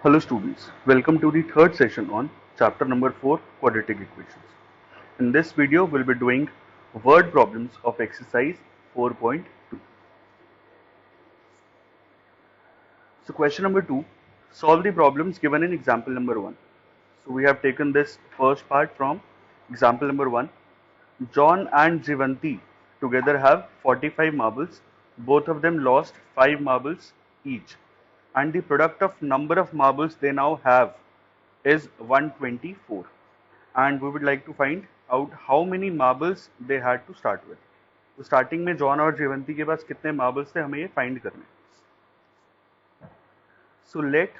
Hello students, welcome to the third session on chapter number 4 quadratic equations. In this video we'll be doing word problems of exercise 4.2. So question number 2, solve the problems given in example number 1. So we have taken this first part from example number 1. John and Jivanti together have 45 marbles. Both of them lost 5 marbles each. And the product of number of marbles they now have is 124. And we would like to find out how many marbles they had to start with. तो starting में John और जीवंती के पास कितने marbles थे हमें ये find करने. सो let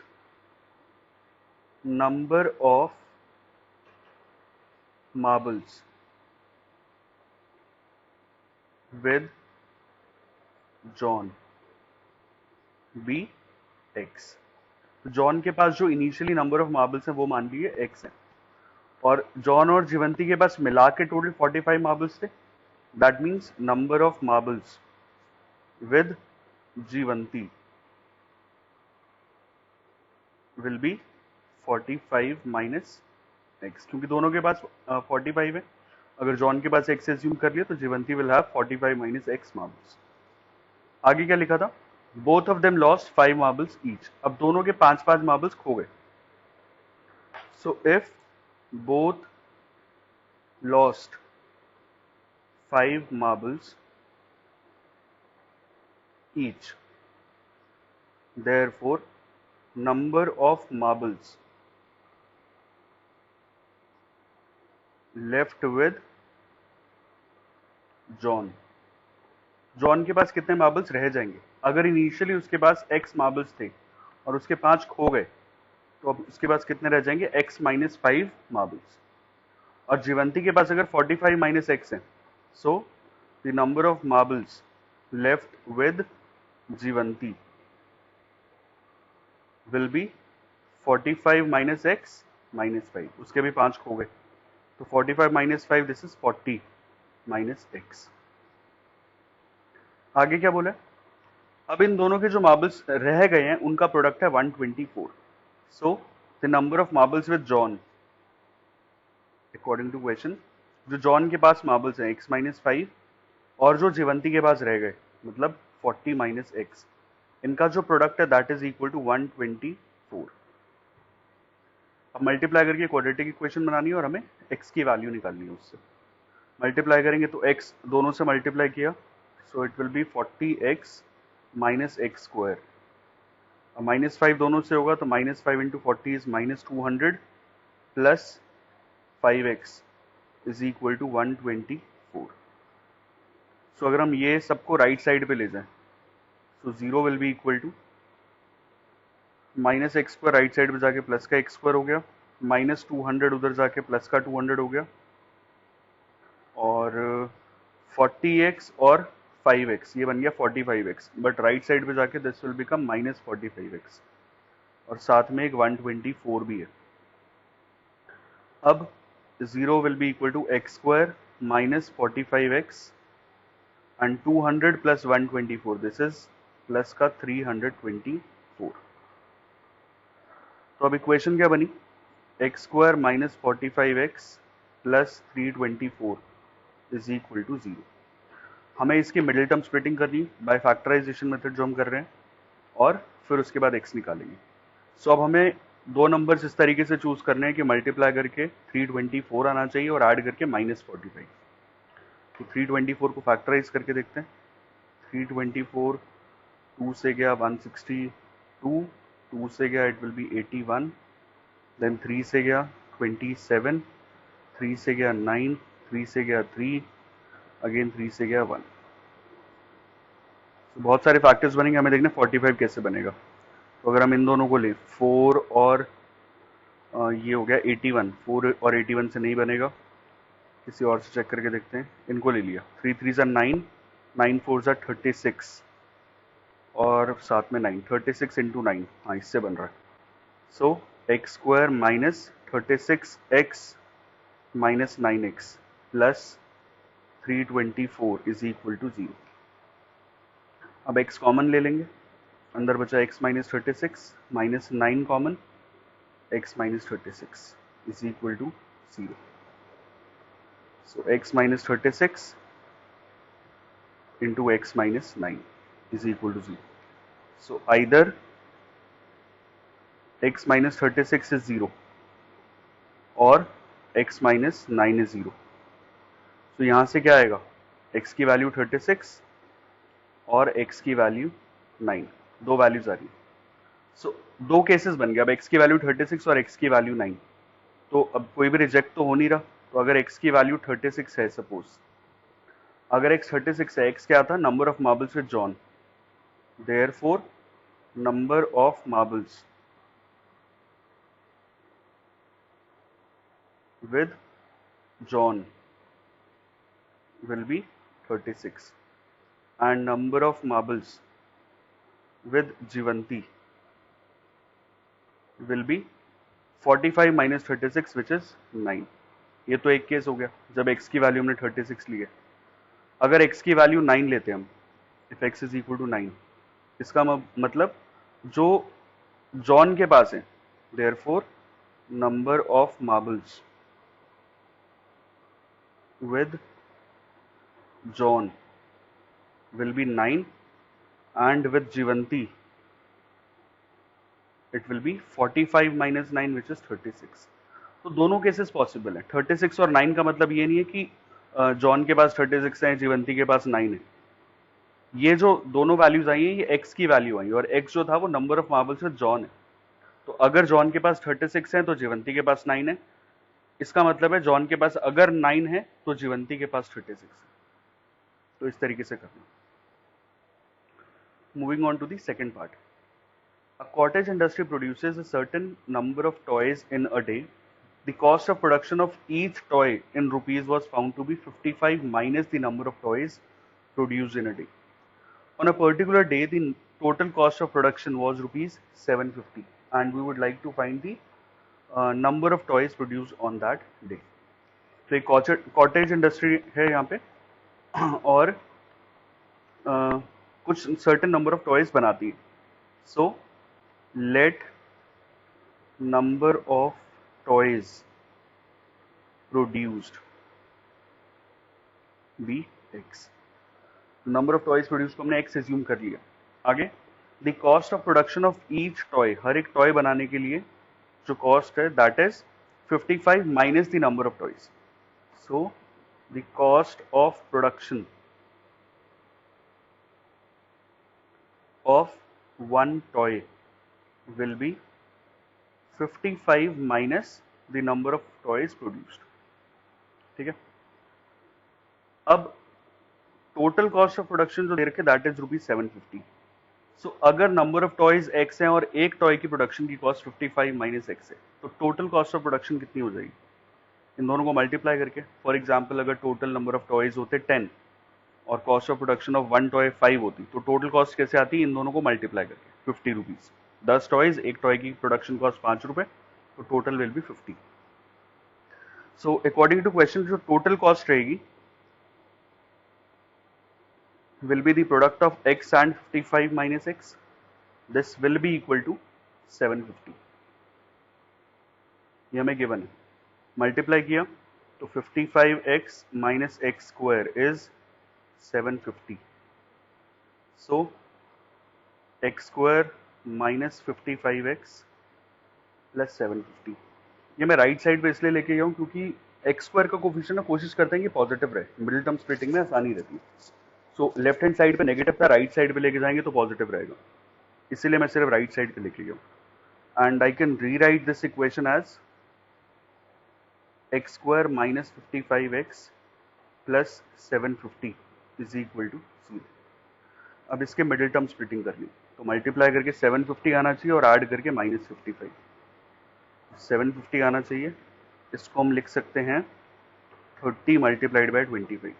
number of marbles with John be x. John के पास जो इनिशियली नंबर ऑफ मार्बल्स हैं वो मान लिए x है और जॉन और जीवंती के पास मिला के टोटल 45 मार्बल्स थे. That means number of marbles with Jivanti will be 45 minus x, क्योंकि दोनों के पास 45 है. अगर जॉन के पास x एज्यूम कर लिया तो Jivanti will have 45 minus x marbles. आगे क्या लिखा था? Both of them lost 5 marbles each. अब दोनों के 5-5 मार्बल्स खो गए. So if both lost 5 marbles each, therefore number of marbles left with John. John के पास कितने मार्बल्स रह जाएंगे? अगर इनिशियली उसके पास x मार्बल्स थे और उसके 5 खो गए तो अब उसके पास कितने रह जाएंगे? x minus 5 marbles. और जीवंती के पास अगर 45 माइनस x है, so the number of marbles left with Jivanti will be 45 minus x minus 5. उसके भी 5 खो गए तो 45 minus 5 this is 40 minus x. आगे क्या बोला? अब इन दोनों के जो मार्बल्स रह गए हैं उनका प्रोडक्ट है 124. So the number of marbles with John according to question, जो जॉन के पास मार्बल्स हैं x माइनस 5 और जो जीवंती के पास रह गए मतलब 40 माइनस x, इनका जो प्रोडक्ट है दैट इज इक्वल टू 124. अब मल्टीप्लाई करके क्वाड्रेटिक इक्वेशन बनानी है और हमें x की वैल्यू निकालनी है. उससे मल्टीप्लाई करेंगे तो x दोनों से मल्टीप्लाई किया, so it will be 40x minus x square. Minus 5 दोनों से होगा तो minus 5 into 40 is minus 200 plus 5x is equal to 124. So अगर हम ये सबको राइट साइड पे ले जाएं so 0 will be equal to minus x square right side पे जाके प्लस का एक्स स्क्वायर हो गया, माइनस 200 उधर जाके प्लस का 200 हो गया और 40x और 5x ये बन गया 45x. बट राइट साइड पे जाके this will become minus 45x और साथ में एक 124 भी है. अब 0 will be equal to x square minus 45x and 200 plus 124 this is plus का 324. तो अब इक्वेशन क्या बनी? X square minus 45x plus 324 is equal to 0. हमें इसकी मिडिल टर्म स्प्लिटिंग करनी बाय फैक्टराइजेशन मेथड जो हम कर रहे हैं और फिर उसके बाद x निकालेंगे. सो अब हमें दो नंबर्स इस तरीके से चूज करने हैं कि मल्टीप्लाई करके 324 आना चाहिए और ऐड करके माइनस 45. तो 324 को फैक्टराइज करके देखते हैं. 324 2 से गया 162, 2 से गया इट विल बी 81, देन 3 से गया 27, 3 से गया 9, 3 से गया 3, अगेन 3 से गया 1. तो बहुत सारे फैक्टर्स बनेंगे, हमें देखना 45 कैसे बनेगा. तो अगर हम इन दोनों को लें 4 और ये हो गया 81, 4 और 81 से नहीं बनेगा, किसी और से चेक करके देखते हैं. इनको ले लिया 3 3 ज़ा 9, 9 4 ज़ा 36 और साथ में 9, 36 इंटू 9, हाँ इससे बन रहा है. So x square minus 36x minus 9x plus 324 is equal to 0. अब x कॉमन ले लेंगे, अंदर बचा x minus 36 minus 9 common, x minus 36 is equal to 0. So x minus 36 into x minus 9 is equal to 0. So either x minus 36 is 0 और x minus 9 is 0. तो यहाँ से क्या आएगा, x की वैल्यू 36 और x की वैल्यू 9, दो वैल्यूज आ रही है. सो दो केसेस बन गए. अब x की वैल्यू 36 और x की वैल्यू 9, तो अब कोई भी रिजेक्ट तो हो नहीं रहा. तो अगर x की वैल्यू 36 है, सपोज अगर x 36 है, x क्या था, number of marbles with John, therefore number of marbles with John will be 36 and number of marbles with Jivanti will be 45 minus 36 which is 9. ये तो एक केस हो गया जब x की वैल्यू हमने 36 ली है. अगर x की वैल्यू 9 लेते हैं हम, if x is equal to 9, इसका मतलब जो जॉन के पास है, therefore number of marbles with John will be 9 and with Jivanti it will be 45 minus 9 which is 36. तो दोनों केसेस पॉसिबल है. 36 और 9 का मतलब ये नहीं है कि जॉन के पास 36 है, जीवंती के पास 9 है. ये जो दोनों वैल्यूज आई हैं ये x की वैल्यू आई और x जो था वो number of marbles with John है. तो अगर जॉन के पास 36 है तो जीवंती के पास 9 है. इसका मतलब है जॉन के पास अगर 9 है तो जीवंती के पास 36 है. तो इस तरीके से करना. Moving on to the second part. A cottage industry produces a certain number of toys in a day. The cost of production of each toy in rupees was found to be 55 minus the number of toys produced in a day. On a particular day, the total cost of production was rupees 750 and we would like to find the number of toys produced on that day. तो एक cottage industry है यहाँ पे और कुछ certain number of toys बनाती है. So let number of toys produced be x. Number of toys produce को हमने x एज्यूम कर लिया. आगे the cost of production of each toy, हर एक टॉय बनाने के लिए जो कॉस्ट है that is 55 minus the number of toys. So the cost of production of one toy will be 55 minus the number of toys produced. ठीक है. अब टोटल कॉस्ट ऑफ प्रोडक्शन जो दे रखे दैट इज रुपीज 750. सो अगर number of toys x है और एक toy की प्रोडक्शन की कॉस्ट 55 माइनस x है तो टोटल कॉस्ट ऑफ प्रोडक्शन कितनी हो जाएगी, इन दोनों को मल्टीप्लाई करके. फॉर एग्जाम्पल अगर टोटल नंबर ऑफ टॉयज होते 10 और cost of production of one toy 5 होती तो टोटल कॉस्ट कैसे आती, इन दोनों को मल्टीप्लाई करके 50 रुपीज. 10 टॉयज, एक टॉय की प्रोडक्शन कॉस्ट 5 रुपए, तो total will be 50. So according to question जो टोटल कॉस्ट रहेगी will be the product of x and 55 minus x. This will be equal to 750. ये हमें गिवन है. मल्टीप्लाई किया तो 55x minus x square is 750. So x square minus 55x plus 750. ये मैं right side पे इसलिए लेके गया हूँ क्योंकि x स्क्वायर का कोफिशिएंट ना कोशिश करते हैं कि पॉजिटिव रहे, मिडिल टर्म स्प्लिटिंग में आसानी रहती है. सो लेफ्ट हैंड साइड पे नेगेटिव था, राइट साइड पे लेके जाएंगे तो पॉजिटिव रहेगा, इसीलिए मैं सिर्फ राइट साइड पे लेके गया हूँ. And I can rewrite this equation as x square minus 55x plus 750 is equal to 0. अब इसके मिडिल टर्म स्प्लिटिंग कर ली तो मल्टीप्लाई करके 750 आना चाहिए और ऐड करके माइनस 55. 750 आना चाहिए, इसको हम लिख सकते हैं 30 मल्टीप्लाइड बाय 25.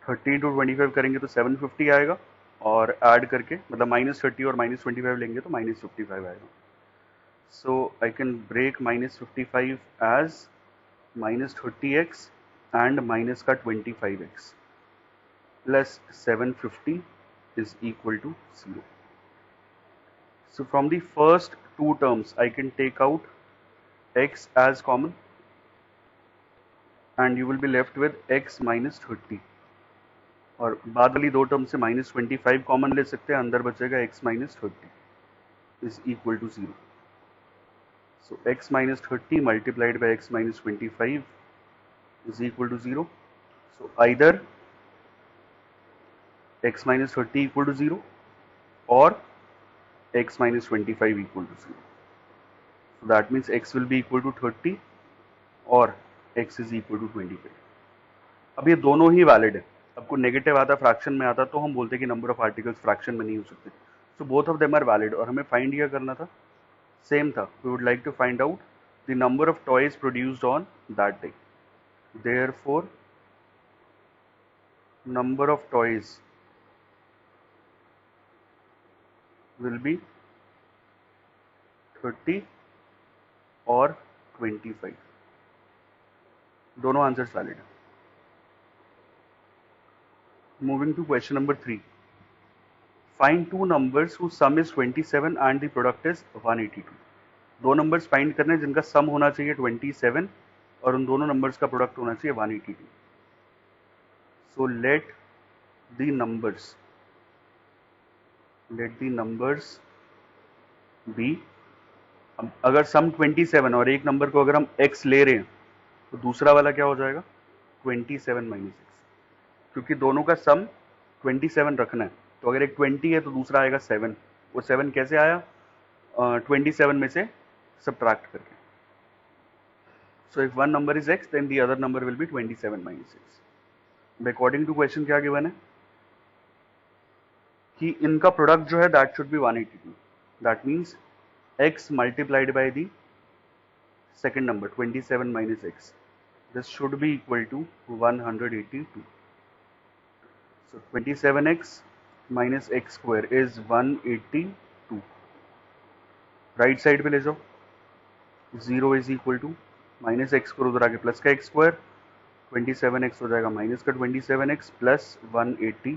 30 इंटू 25 करेंगे तो 750 आएगा और ऐड करके मतलब माइनस 30 और माइनस 25 लेंगे तो माइनस 55 आएगा. So I can break minus 55 as minus 30x and minus का 25x plus 750 is equal to 0. So from the first two terms, I can take out x as common and you will be left with x minus 30. और बाद वाली दो term से -25 common ले सकते हैं, अंदर बचेगा x minus 30 is equal to 0. So x minus 30 multiplied by x minus 25 is equal to 0. So either x minus 30 equal to 0 or x minus 25 equal to 0. So that means x will be equal to 30 or x is equal to 25. अब ये दोनों ही valid है. आपको negative आता, fraction में आता, तो हम बोलते हैं कि नंबर ऑफ आर्टिकल्स फ्रैक्शन में नहीं हो सकते. So both of them are valid. और हमें फाइंड क्या करना था, सेम था. We would like to find out the number of toys produced on that day. Therefore number of toys will be 30 or 25. दोनों आंसर्स वैलिड है. Moving to question number 3. Find two numbers whose sum is 27 and the product is 182. दो numbers find करने जिनका सम होना चाहिए 27 और उन दोनों नंबर्स का प्रोडक्ट होना चाहिए 182. So let the numbers be. अगर सम 27 और एक नंबर को अगर हम x ले रहे हैं तो दूसरा वाला क्या हो जाएगा 27 माइनस एक्स, क्योंकि दोनों का सम 27 रखना है. तो अगर एक 20 है तो दूसरा आएगा 7. वो 7 कैसे आया 27 में से सब्ट्रैक्ट करके. So if one number is x then the other number will be 27 minus x. According to question क्या गिवन है कि इनका प्रोडक्ट जो है that should be 182. That means x multiplied by the second number 27 minus x, this should be equal to 182. So 27x minus x square is 182. Right side पे ले जाओ, 0 is equal to minus x square उधर आके plus का x square, 27x हो जाएगा minus का 27x plus 182.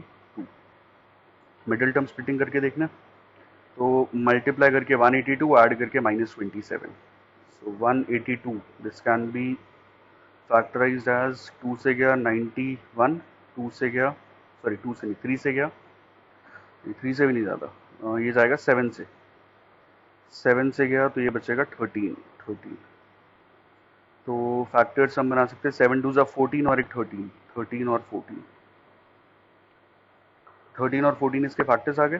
Middle term splitting करके देखना, तो मल्टीप्लाई करके 182 ऐड करके -27. So 182 this can be factorized as 2 से गया 91, 2 से गया सॉरी 2 से नहीं 3 से गया, 3 से भी नहीं ज़्यादा, ये जाएगा 7 से, 7 से गया तो ये बचेगा 13. तो फैक्टर्स हम बना सकते हैं 7 2 14 और एक 13, 13 और 14, 13 और 14 इसके फैक्टर्स आ गए.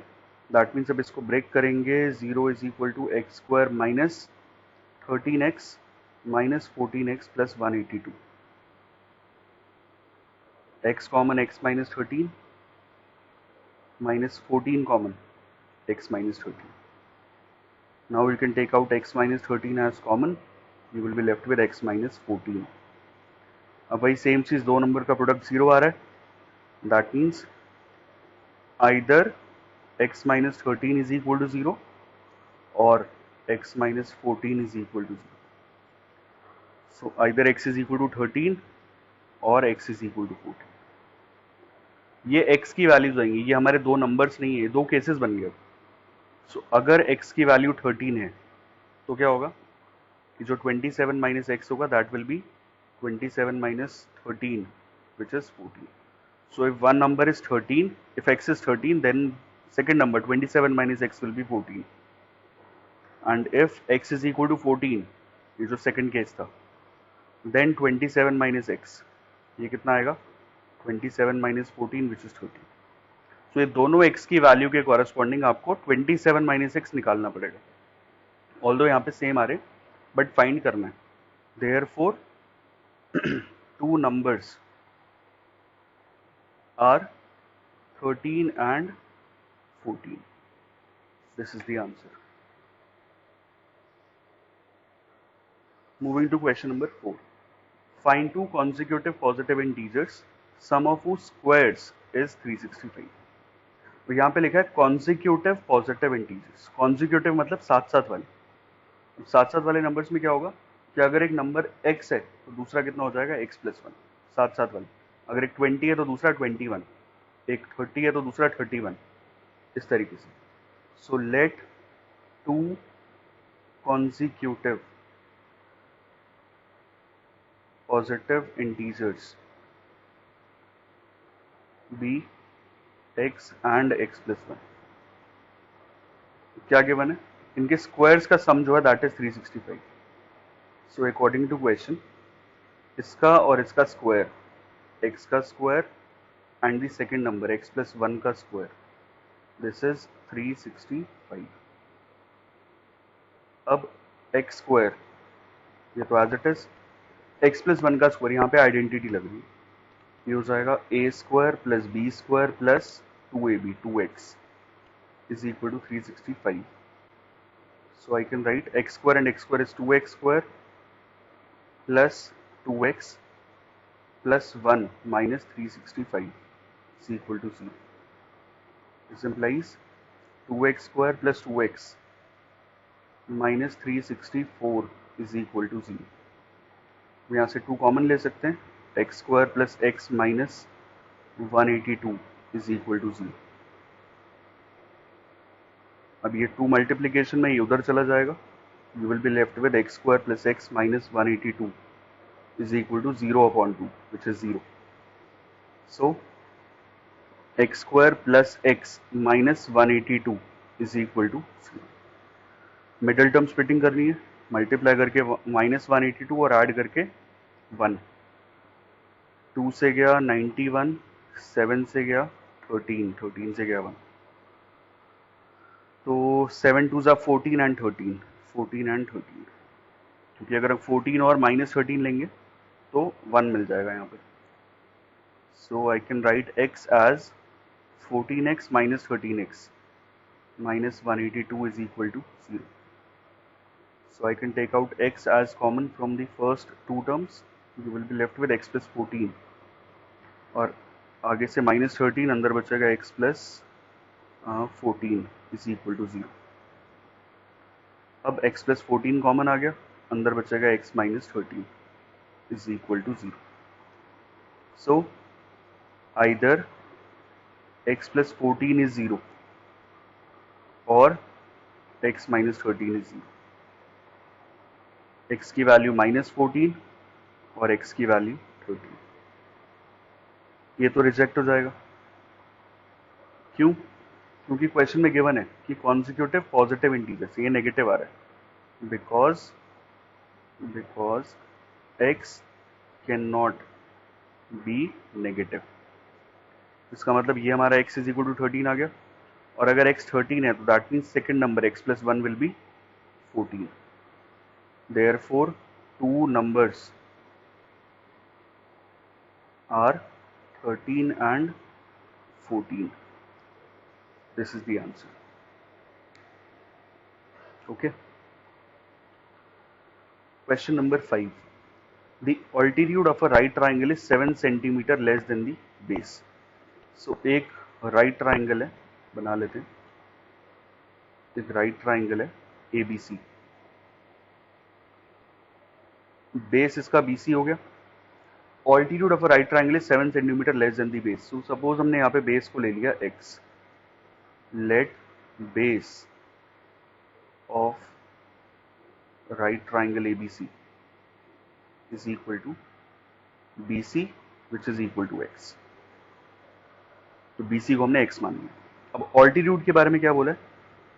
दैट मीन्स अब इसको ब्रेक करेंगे, 0 is equal to x square minus 13x minus 14x plus 182. x common x minus 13 minus 14 common x minus 13. Now we can take out x minus 13 as common, you will be left with x minus 14. अब वही same चीज, दो number का product 0 आ रहा है, that means either x minus 13 is equal to 0 or x minus 14 is equal to 0. So either x is equal to 13 or x is equal to 14. ये x की values आएंगी, ये हमारे दो नंबर्स नहीं है, दो केसेस बन गए. सो अगर x की वैल्यू 13 है तो क्या होगा कि जो 27 माइनस एक्स होगा that will be 27 minus 13 which is 14. So if one number is 13, if x is 13 then second number 27 minus x will be 14. And if x is equal to 14, ये जो सेकेंड केस था, then 27 minus x, ये कितना आएगा 27 minus 14 which is 13. तो ये दोनों x की वैल्यू के कॉरेस्पॉन्डिंग आपको 27 माइनस एक्स निकालना पड़ेगा. ऑल्दो यहाँ पे सेम आ रहे बट फाइंड करना है. Therefore two numbers are 13 and 14. This is the answer. Moving to question number 4. Find two consecutive positive integers, sum of whose squares is 365. तो यहाँ पे लिखा है consecutive positive integers. Consecutive मतलब साथ साथ वाले. साथ साथ वाले नंबर्स में क्या होगा कि अगर एक नंबर x है तो दूसरा कितना हो जाएगा x प्लस 1. साथ साथ वाले, अगर एक 20 है तो दूसरा 21, एक 30 है तो दूसरा 31, इस तरीके से. So let two consecutive positive integers be x and x plus 1. क्या गिवन है? इनके स्क्वायर्स का सम जो है that is 365. So according to question इसका और इसका स्क्वायर x का square and the second number x plus 1 का स्क्वायर दिस इज 365. अब x स्क्वायर ये तो as it is x plus 1 का स्क्वायर यहाँ पे आइडेंटिटी लग रही है. ये हो जाएगा a square plus b square plus 2ab 2x is equal to 365. So I can write x square and x square is 2x square plus 2x plus 1 minus 365 is equal to 0. This implies 2x square plus 2x minus 364 is equal to 0. यहाँ से 2 common ले सकते हैं. x square plus x minus 182 is equal to 0. अब ये 2 multiplication में ये उधर चला जाएगा. You will be left with x square plus x minus 182 is equal to 0/2 which is 0. So x square plus x minus 182 is equal to 0. Middle term splitting करनी है. Multiply करके माइनस 182 और ऐड करके 1. 2 से गया 91, 7 से गया 13, 13 से गया 1. तो 7 2 14 एंड 13, 14 एंड 13. क्योंकि अगर हम 14 और माइनस 13 लेंगे तो 1 मिल जाएगा यहाँ पे. So I can write x as 14x minus 13x minus 182 is equal to 0. So I can take out x as common from the first 2 terms. You will be left with x plus 14 और आगे से minus 13 अंदर बचेगा x plus 14 is equal to 0. अब x plus 14 common आ गया, अंदर बचेगा x minus 13 is equal to 0. So either x plus 14 is 0 और x माइनस 13 इज 0. x की वैल्यू माइनस 14 और x की वैल्यू 13. ये तो रिजेक्ट हो जाएगा. क्यों? क्योंकि क्वेश्चन में गिवन है कि कॉन्सिक्यूटिव पॉजिटिव इंटीजर्स, ये नेगेटिव आ रहा है. Because x can not be negative. इसका मतलब ये हमारा x इज इक्वल टू 13 आ गया. और अगर x 13 है तो that means second number x plus 1 will be 14. Therefore 2 numbers are 13 and 14. This is the answer. Okay. Question number 5. The altitude of a right triangle is 7 centimeter less than the base. So एक right triangle है, बना लेते हैं. एक right triangle है ABC. Base इसका BC हो गया. Altitude of a right triangle is 7 centimeter less than the base. So suppose हमने यहाँ पे base को ले लिया x. Let base of right triangle ABC is equal to BC which is equal to x. तो BC को हमने x मान लिया. अब altitude के बारे में क्या बोला है?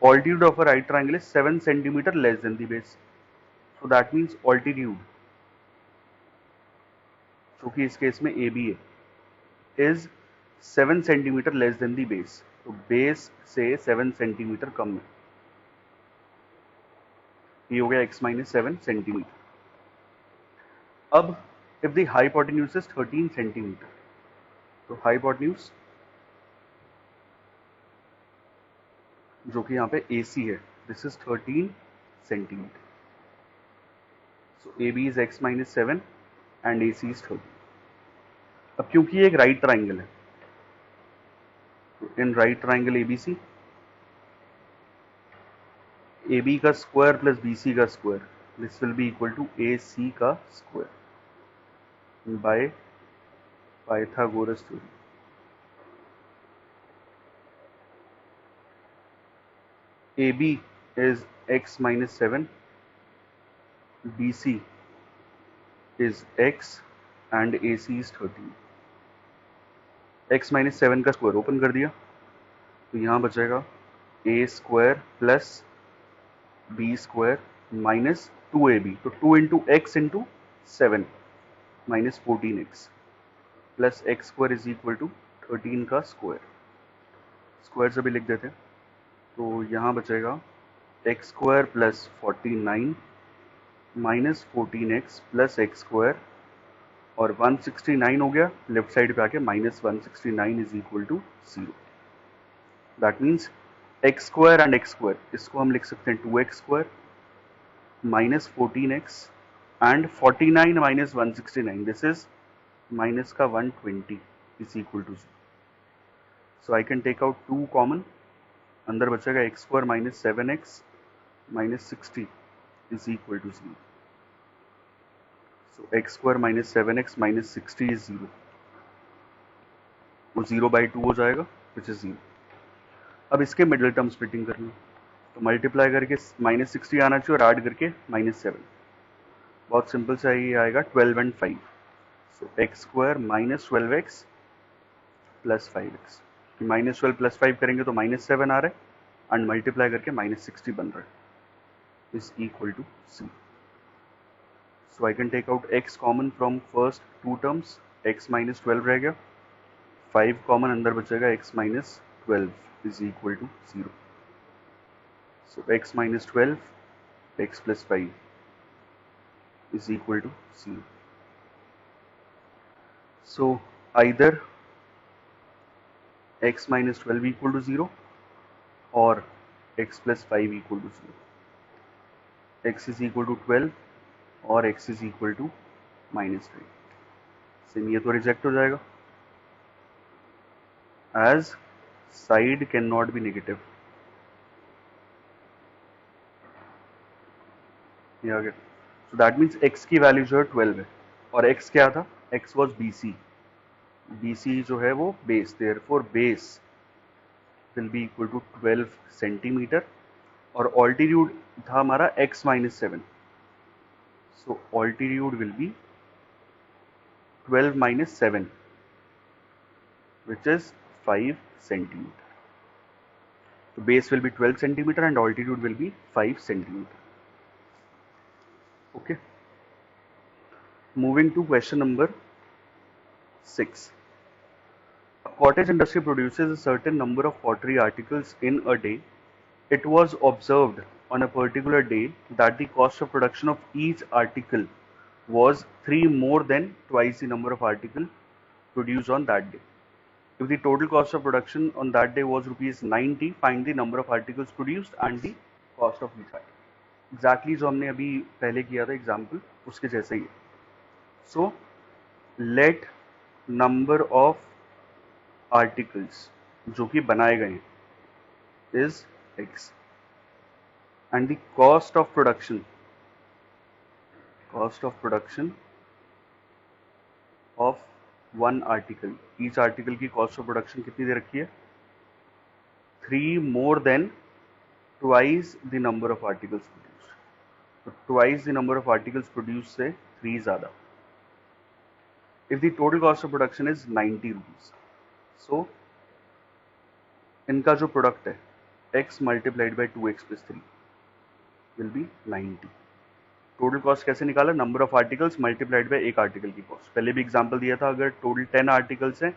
Altitude of a right triangle is 7 centimeter less than the base. So that means altitude, चूंकि इस केस में AB है, is 7 centimetre less than the base. तो बेस से 7 सेंटीमीटर कम है. ये हो गया x माइनस 7 सेंटीमीटर. अब if the hypotenuse is 13 centimetre, तो हाइपोटेन्यूज जो कि यहाँ पे AC है, this is 13 centimetre. So AB is x माइनस 7 एंड AC इज 13. अब क्योंकि ये एक राइट ट्राइंगल है, तो in right triangle ABC, AB का स्क्वायर प्लस BC का square, this will be equal to AC का square by Pythagoras theorem. AB is x minus 7 BC is x and AC is 13. x माइनस 7 का square open कर दिया तो यहाँ बचेगा a square plus b square minus 2ab, तो 2 into x into 7 minus 14x plus x square is equal to 13 का square, square से भी लिख देते तो यहाँ बचेगा x square plus 49 minus 14x plus x square, और 169 हो गया, लेफ्ट साइड पे आके minus 169 is equal to 0. That means x square and x square, इसको हम लिख सकते हैं 2x square minus 14x and 49 minus 169, this is minus का 120 is equal to 0. So I can take out 2 common, अंदर बचेगा x square minus 7x minus 60 is equal to 0. So x square minus 7x minus 60 is 0, वो 0/2 हो जाएगा विच is 0. अब इसके middle term splitting करनी, तो मल्टीप्लाई करके माइनस 60 आना चाहिए और ऐड करके माइनस 7, बहुत सिंपल सा ये आएगा 12 and 5. So x square minus 12x plus 5x, minus 12 plus 5 करेंगे तो माइनस 7 आ रहा है एंड मल्टीप्लाई करके माइनस 60 बन रहा है, is equal to 0. So I can take out x common from first two terms, x minus 12 रह गया, 5 common अंदर बचेगा, x minus 12 is equal to 0. So x minus 12, x plus 5 is equal to 0. So either x minus 12 equal to 0 or x plus 5 equal to 0. x is equal to 12 और x is equal to minus 5. Same ये तो reject हो जाएगा as side can not be negative. ये आ गया. So that means x की value जो है 12 है और x क्या था, x वॉज BC, BC जो है वो base, therefore base will be equal to 12 centimetre और ऑल्टीट्यूड था हमारा x माइनस 7. So altitude will be 12 minus 7, which is 5 centimeter. So base will be 12 centimeter and altitude will be 5 centimeter. Okay. Moving to question number 6. A cottage industry produces a certain number of pottery articles in a day. It was observed on a particular day that the cost of production of each article was 3 more than twice the number of articles produced on that day. If the total cost of production on that day was rupees 90, find the number of articles produced and the cost of each article. Exactly जो हमने अभी पहले किया था example, उसके जैसे ही. So let number of articles जो कि बनाए गए हैं is x and the cost of production of one article, each article की cost of production कितनी दे रखी है, 3 more than twice the number of articles produced. तो twice the number of articles produced से 3 ज़्यादा. If the total cost of production is 90 rupees, so इनका जो product है x multiplied by 2x plus 3 will be 90. Total cost कैसे निकाला, number of articles multiplied by एक article की cost. पहले भी एग्जांपल दिया था, अगर टोटल 10 आर्टिकल्स हैं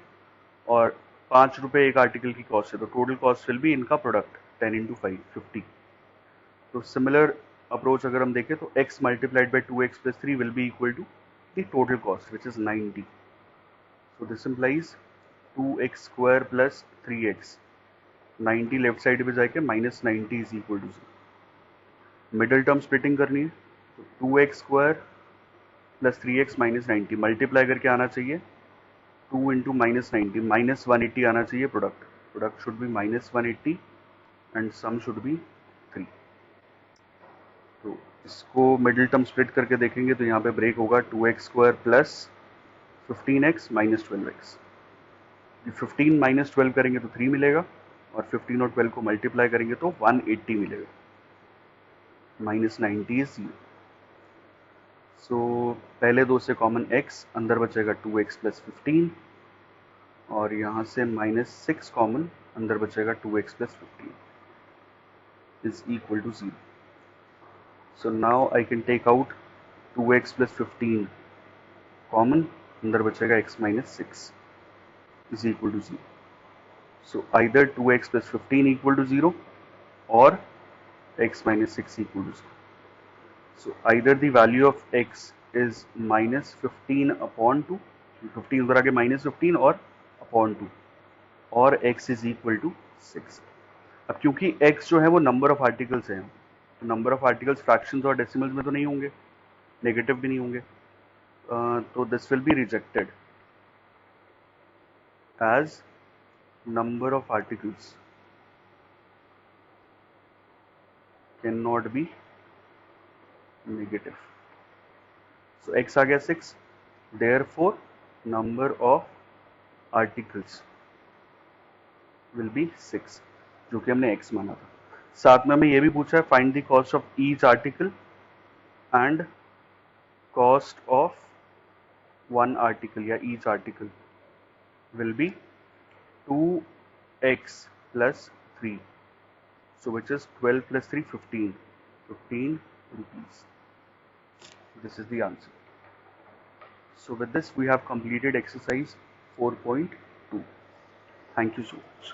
और 5 रुपए एक आर्टिकल की कॉस्ट है तो टोटल कॉस्ट विल बी इनका प्रोडक्ट 10 इंटू 5 50. तो सिमिलर अप्रोच अगर हम देखें तो x multiplied by 2x plus 3 will be equal to the total cost which is 90. So this implies 2x square plus 3x, 90 left side पे जाके minus 90 is equal to 0. Middle term splitting करनी है तो 2x square plus 3x minus 90 multiply करके आना चाहिए 2 into minus 90 minus 180 आना चाहिए. Product should be minus 180 and sum should be 3. तो इसको मिडिल टर्म स्प्लिट करके देखेंगे तो यहाँ पे ब्रेक होगा 2x square plus 15x minus 12x. 15 minus 12 करेंगे तो 3 मिलेगा और 15 और 12 को मल्टीप्लाई करेंगे तो 180 मिलेगा. Minus 90 is 0. सो पहले दो से कॉमन x, अंदर बचेगा 2x प्लस 15 और यहाँ से -6 कॉमन, अंदर बचेगा 2x plus 15 is equal to 0. So now I can take out 2x plus 15 common, अंदर बचेगा x minus 6 is equal to 0. So either 2x plus 15 equal to 0 or x minus 6 equal to 0. So either the value of x is minus 15 upon 2, 15 उधर आके minus 15 और upon 2, और x is equal to 6. अब क्योंकि x जो है वो number of articles है, तो नंबर ऑफ आर्टिकल्स फ्रैक्शंस और डेसिमल्स में तो नहीं होंगे, नेगेटिव भी नहीं होंगे, तो this will be rejected as number of articles can not be negative. So x आ गया 6, therefore number of articles will be 6, जो कि हमने x माना था. साथ में हमें ये भी पूछा है find the cost of each article and cost of one article या each article will be 2x plus 3. So which is 12 plus 3, 15. 15 rupees. This is the answer. So with this we have completed exercise 4.2. Thank you so much.